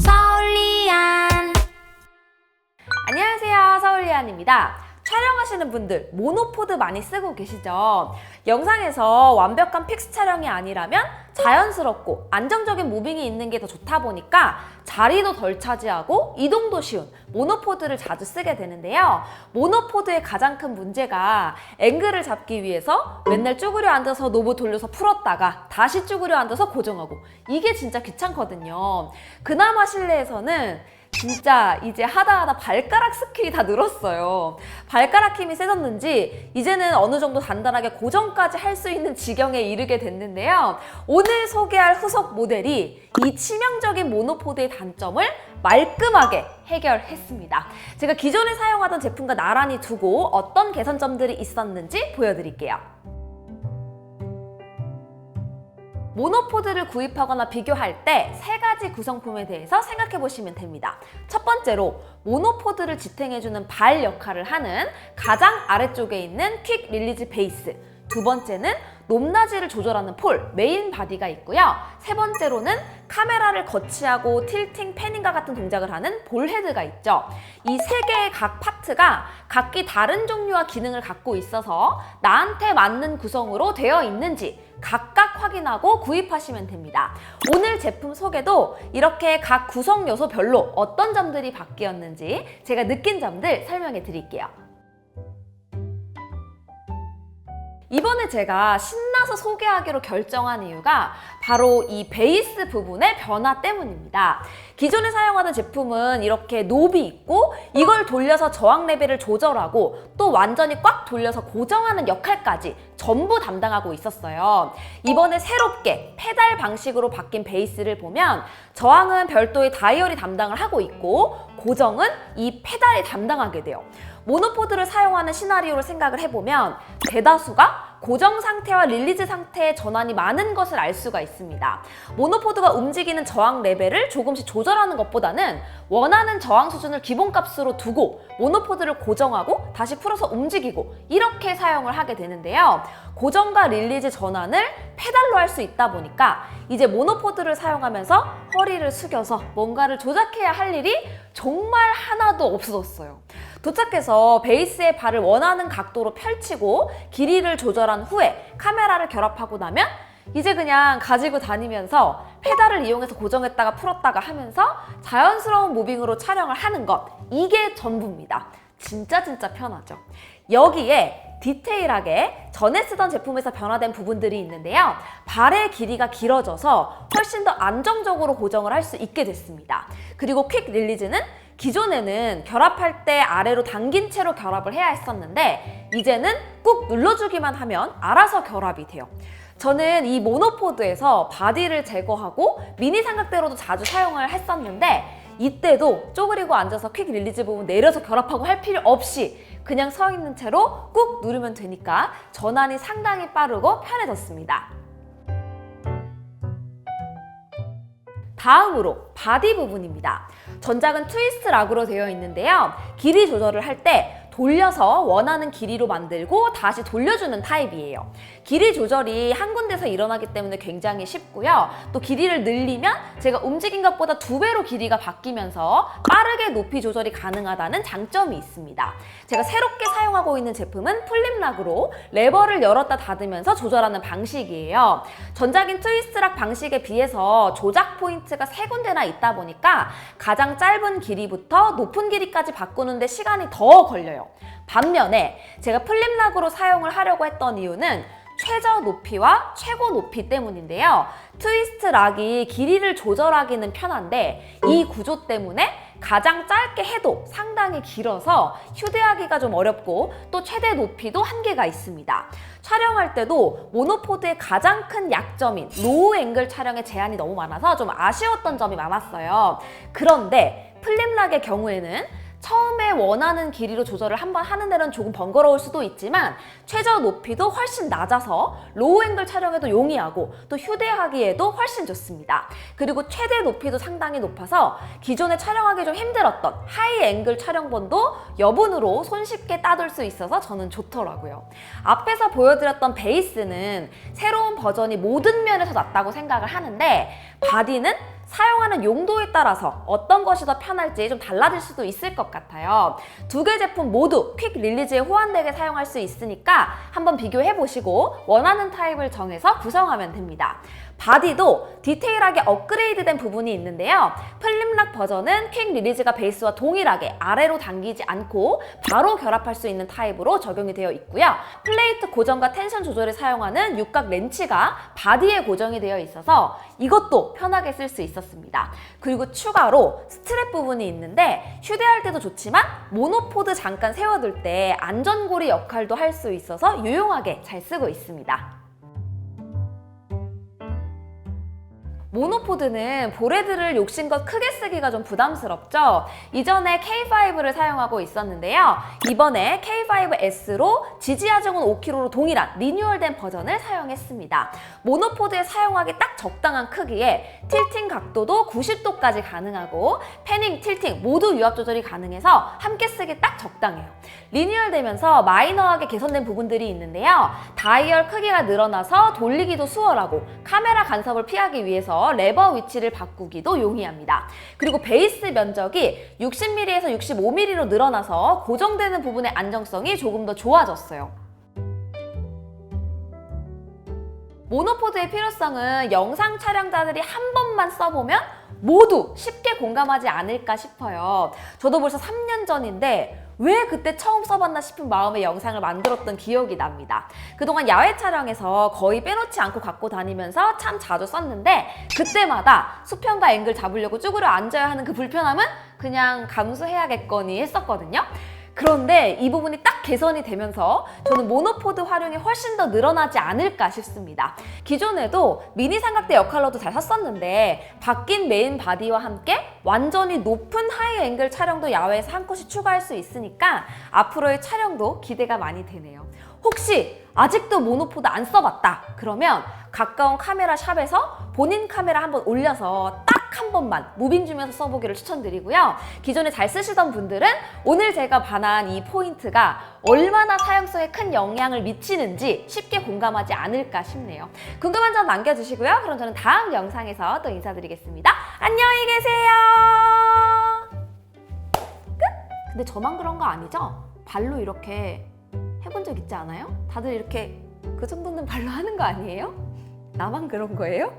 서울리안. 안녕하세요, 서울리안입니다. 촬영하시는 분들 모노포드 많이 쓰고 계시죠? 영상에서 완벽한 픽스 촬영이 아니라면 자연스럽고 안정적인 무빙이 있는 게 더 좋다 보니까 자리도 덜 차지하고 이동도 쉬운 모노포드를 자주 쓰게 되는데요. 모노포드의 가장 큰 문제가 앵글을 잡기 위해서 맨날 쭈그려 앉아서 노브 돌려서 풀었다가 다시 쭈그려 앉아서 고정하고, 이게 진짜 귀찮거든요. 그나마 실내에서는 진짜 이제 하다하다 발가락 스킬이 다 늘었어요. 발가락 힘이 세졌는지 이제는 어느 정도 단단하게 고정까지 할 수 있는 지경에 이르게 됐는데요. 오늘 소개할 후속 모델이 이 치명적인 모노포드의 단점을 말끔하게 해결했습니다. 제가 기존에 사용하던 제품과 나란히 두고 어떤 개선점들이 있었는지 보여드릴게요. 모노포드를 구입하거나 비교할 때 세 가지 구성품에 대해서 생각해 보시면 됩니다. 첫 번째로 모노포드를 지탱해주는 발 역할을 하는 가장 아래쪽에 있는 퀵 릴리즈 베이스, 두 번째는 높낮이를 조절하는 폴, 메인 바디가 있고요. 세 번째로는 카메라를 거치하고 틸팅, 패닝과 같은 동작을 하는 볼 헤드가 있죠. 이 세 개의 각 파트가 각기 다른 종류와 기능을 갖고 있어서 나한테 맞는 구성으로 되어 있는지 각각 확인하고 구입하시면 됩니다. 오늘 제품 소개도 이렇게 각 구성 요소별로 어떤 점들이 바뀌었는지 제가 느낀 점들 설명해 드릴게요. 이번에 제가 신나서 소개하기로 결정한 이유가 바로 이 베이스 부분의 변화 때문입니다. 기존에 사용하던 제품은 이렇게 노브이 있고 이걸 돌려서 저항 레벨을 조절하고 또 완전히 꽉 돌려서 고정하는 역할까지 전부 담당하고 있었어요. 이번에 새롭게 페달 방식으로 바뀐 베이스를 보면 저항은 별도의 다이얼이 담당을 하고 있고 고정은 이 페달이 담당하게 돼요. 모노포드를 사용하는 시나리오를 생각을 해보면 대다수가 고정 상태와 릴리즈 상태의 전환이 많은 것을 알 수가 있습니다. 모노포드가 움직이는 저항 레벨을 조금씩 조절하는 것보다는 원하는 저항 수준을 기본값으로 두고 모노포드를 고정하고 다시 풀어서 움직이고 이렇게 사용을 하게 되는데요. 고정과 릴리즈 전환을 페달로 할 수 있다 보니까 이제 모노포드를 사용하면서 허리를 숙여서 뭔가를 조작해야 할 일이 정말 하나도 없어졌어요. 도착해서 베이스의 발을 원하는 각도로 펼치고 길이를 조절한 후에 카메라를 결합하고 나면 이제 그냥 가지고 다니면서 페달을 이용해서 고정했다가 풀었다가 하면서 자연스러운 무빙으로 촬영을 하는 것, 이게 전부입니다. 진짜 편하죠. 여기에 디테일하게 전에 쓰던 제품에서 변화된 부분들이 있는데요. 발의 길이가 길어져서 훨씬 더 안정적으로 고정을 할 수 있게 됐습니다. 그리고 퀵 릴리즈는 기존에는 결합할 때 아래로 당긴 채로 결합을 해야 했었는데 이제는 꾹 눌러주기만 하면 알아서 결합이 돼요. 저는 이 모노포드에서 바디를 제거하고 미니 삼각대로도 자주 사용을 했었는데 이때도 쪼그리고 앉아서 퀵 릴리즈 부분 내려서 결합하고 할 필요 없이 그냥 서 있는 채로 꾹 누르면 되니까 전환이 상당히 빠르고 편해졌습니다. 다음으로 바디 부분입니다. 전작은 트위스트 락으로 되어 있는데요. 길이 조절을 할 때 돌려서 원하는 길이로 만들고 다시 돌려주는 타입이에요. 길이 조절이 한 군데서 일어나기 때문에 굉장히 쉽고요. 또 길이를 늘리면 제가 움직인 것보다 2배로 길이가 바뀌면서 빠르게 높이 조절이 가능하다는 장점이 있습니다. 제가 새롭게 사용하고 있는 제품은 플립락으로 레버를 열었다 닫으면서 조절하는 방식이에요. 전작인 트위스트락 방식에 비해서 조작 포인트가 3군데나 있다 보니까 가장 짧은 길이부터 높은 길이까지 바꾸는데 시간이 더 걸려요. 반면에 제가 플립락으로 사용을 하려고 했던 이유는 최저 높이와 최고 높이 때문인데요. 트위스트 락이 길이를 조절하기는 편한데 이 구조 때문에 가장 짧게 해도 상당히 길어서 휴대하기가 좀 어렵고 또 최대 높이도 한계가 있습니다. 촬영할 때도 모노포드의 가장 큰 약점인 로우 앵글 촬영에 제한이 너무 많아서 좀 아쉬웠던 점이 많았어요. 그런데 플립락의 경우에는 처음에 원하는 길이로 조절을 한번 하는 데는 조금 번거로울 수도 있지만 최저 높이도 훨씬 낮아서 로우 앵글 촬영에도 용이하고 또 휴대하기에도 훨씬 좋습니다. 그리고 최대 높이도 상당히 높아서 기존에 촬영하기 좀 힘들었던 하이 앵글 촬영본도 여분으로 손쉽게 따돌 수 있어서 저는 좋더라고요. 앞에서 보여드렸던 베이스는 새로운 버전이 모든 면에서 낫다고 생각을 하는데 바디는 사용하는 용도에 따라서 어떤 것이 더 편할지 좀 달라질 수도 있을 것 같아요. 두 개 제품 모두 퀵 릴리즈에 호환되게 사용할 수 있으니까 한번 비교해보시고 원하는 타입을 정해서 구성하면 됩니다. 바디도 디테일하게 업그레이드된 부분이 있는데요. 플립락 버전은 퀵 릴리즈가 베이스와 동일하게 아래로 당기지 않고 바로 결합할 수 있는 타입으로 적용이 되어 있고요. 플레이트 고정과 텐션 조절을 사용하는 육각 렌치가 바디에 고정이 되어 있어서 이것도 편하게 쓸 수 있었습니다. 그리고 추가로 스트랩 부분이 있는데 휴대할 때도 좋지만 모노포드 잠깐 세워둘 때 안전고리 역할도 할 수 있어서 유용하게 잘 쓰고 있습니다. 모노포드는 볼헤드를 욕심껏 크게 쓰기가 좀 부담스럽죠? 이전에 K5를 사용하고 있었는데요. 이번에 K5S로 지지하중은 5kg로 동일한 리뉴얼된 버전을 사용했습니다. 모노포드에 사용하기 딱 적당한 크기에 틸팅 각도도 90도까지 가능하고 패닝, 틸팅 모두 유압 조절이 가능해서 함께 쓰기 딱 적당해요. 리뉴얼되면서 마이너하게 개선된 부분들이 있는데요. 다이얼 크기가 늘어나서 돌리기도 수월하고 카메라 간섭을 피하기 위해서 레버 위치를 바꾸기도 용이합니다. 그리고 베이스 면적이 60mm에서 65mm로 늘어나서 고정되는 부분의 안정성이 조금 더 좋아졌어요. 모노포드의 필요성은 영상 촬영자들이 한 번만 써보면 모두 쉽게 공감하지 않을까 싶어요. 저도 벌써 3년 전인데 왜 그때 처음 써봤나 싶은 마음의 영상을 만들었던 기억이 납니다. 그동안 야외 촬영에서 거의 빼놓지 않고 갖고 다니면서 참 자주 썼는데 그때마다 수평과 앵글 잡으려고 쭈그려 앉아야 하는 그 불편함은 그냥 감수해야겠거니 했었거든요. 그런데 이 부분이 딱 개선이 되면서 저는 모노포드 활용이 훨씬 더 늘어나지 않을까 싶습니다. 기존에도 미니 삼각대 역할로도 잘 썼었는데 바뀐 메인 바디와 함께 완전히 높은 하이 앵글 촬영도 야외에서 한 컷이 추가할 수 있으니까 앞으로의 촬영도 기대가 많이 되네요. 혹시 아직도 모노포드 안 써봤다 그러면 가까운 카메라 샵에서 본인 카메라 한번 올려서 딱 한 번만 무빙 주면서 써보기를 추천드리고요. 기존에 잘 쓰시던 분들은 오늘 제가 반한 이 포인트가 얼마나 사용성에 큰 영향을 미치는지 쉽게 공감하지 않을까 싶네요. 궁금한 점 남겨주시고요. 그럼 저는 다음 영상에서 또 인사드리겠습니다. 안녕히 계세요. 끝? 근데 저만 그런 거 아니죠? 발로 이렇게 해본 적 있지 않아요? 다들 이렇게 그 정도는 발로 하는 거 아니에요? 나만 그런 거예요?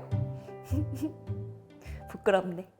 부끄럽네.